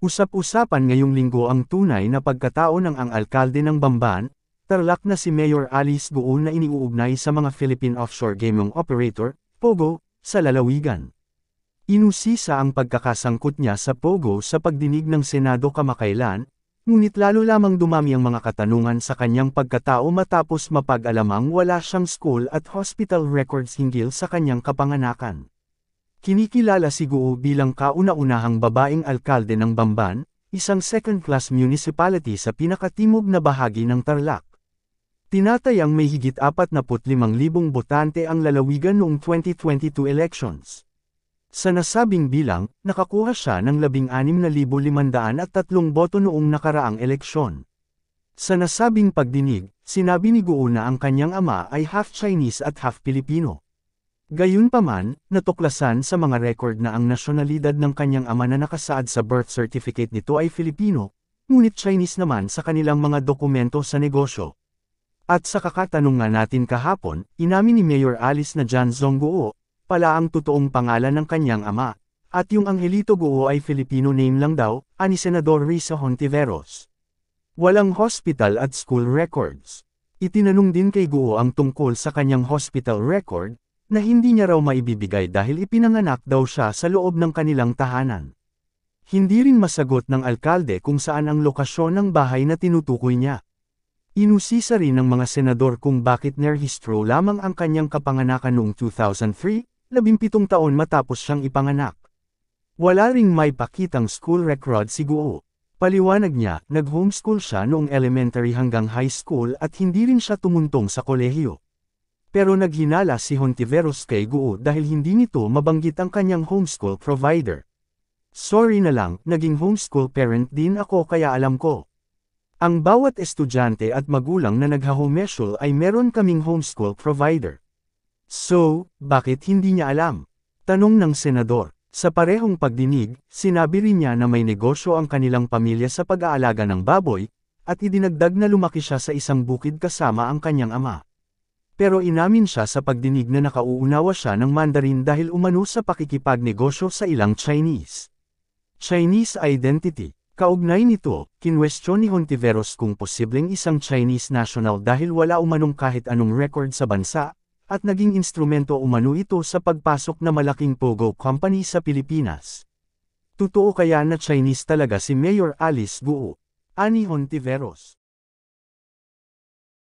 Usap-usapan ngayong linggo ang tunay na pagkatao ng ang alkalde ng Bamban, Tarlac na si Mayor Alice Guo na iniuugnay sa mga Philippine Offshore Gaming Operator, POGO, sa lalawigan. Inusisa ang pagkakasangkot niya sa POGO sa pagdinig ng Senado kamakailan, ngunit lalo lamang dumami ang mga katanungan sa kanyang pagkatao matapos mapag-alamang wala siyang school at hospital records hinggil sa kanyang kapanganakan. Kinikilala si Guo bilang kauna-unahang babaeng alkalde ng Bamban, isang second-class municipality sa pinakatimog na bahagi ng Tarlac. Tinatayang may higit 45,000 botante ang lalawigan noong 2022 elections. Sa nasabing bilang, nakakuha siya ng 16,503 boto noong nakaraang eleksyon. Sa nasabing pagdinig, sinabi ni Guo na ang kanyang ama ay half Chinese at half Filipino. Gayunpaman, natuklasan sa mga record na ang nasyonalidad ng kanyang ama na nakasaad sa birth certificate nito ay Filipino, ngunit Chinese naman sa kanilang mga dokumento sa negosyo. At sa kakatanungan natin kahapon, inamin ni Mayor Alice na John Zong Guo, pala ang totoong pangalan ng kanyang ama, at yung Angelito Guo ay Filipino name lang daw, ani Senador Risa Hontiveros. Walang hospital at school records. Itinanong din kay Guo ang tungkol sa kanyang hospital record, na hindi niya raw maibibigay dahil ipinanganak daw siya sa loob ng kanilang tahanan. Hindi rin masagot ng alkalde kung saan ang lokasyon ng bahay na tinutukoy niya. Inusisa rin ng mga senador kung bakit nerehistro lamang ang kanyang kapanganakan noong 2003, 17 taon matapos siyang ipanganak. Wala ring may pakitang school record si Guo. Paliwanag niya, nag-homeschool siya noong elementary hanggang high school at hindi rin siya tumuntong sa kolehiyo. Pero naghinala si Hontiveros kay Guo dahil hindi nito mabanggit ang kanyang homeschool provider. Sorry na lang, naging homeschool parent din ako kaya alam ko. Ang bawat estudyante at magulang na nagha-homeschool ay meron kaming homeschool provider. So, bakit hindi niya alam? Tanong ng senador. Sa parehong pagdinig, sinabi rin niya na may negosyo ang kanilang pamilya sa pag-aalaga ng baboy, at idinagdag na lumaki siya sa isang bukid kasama ang kanyang ama. Pero inamin siya sa pagdinig na nakauunawa siya ng Mandarin dahil umano sa pakikipagnegosyo sa ilang Chinese. Chinese identity. Kaugnay nito, kinwestiyon ni Hontiveros kung posibleng isang Chinese national dahil wala umanong kahit anong record sa bansa, at naging instrumento umano ito sa pagpasok na malaking POGO company sa Pilipinas. Totoo kaya na Chinese talaga si Mayor Alice Guo? Ani Hontiveros.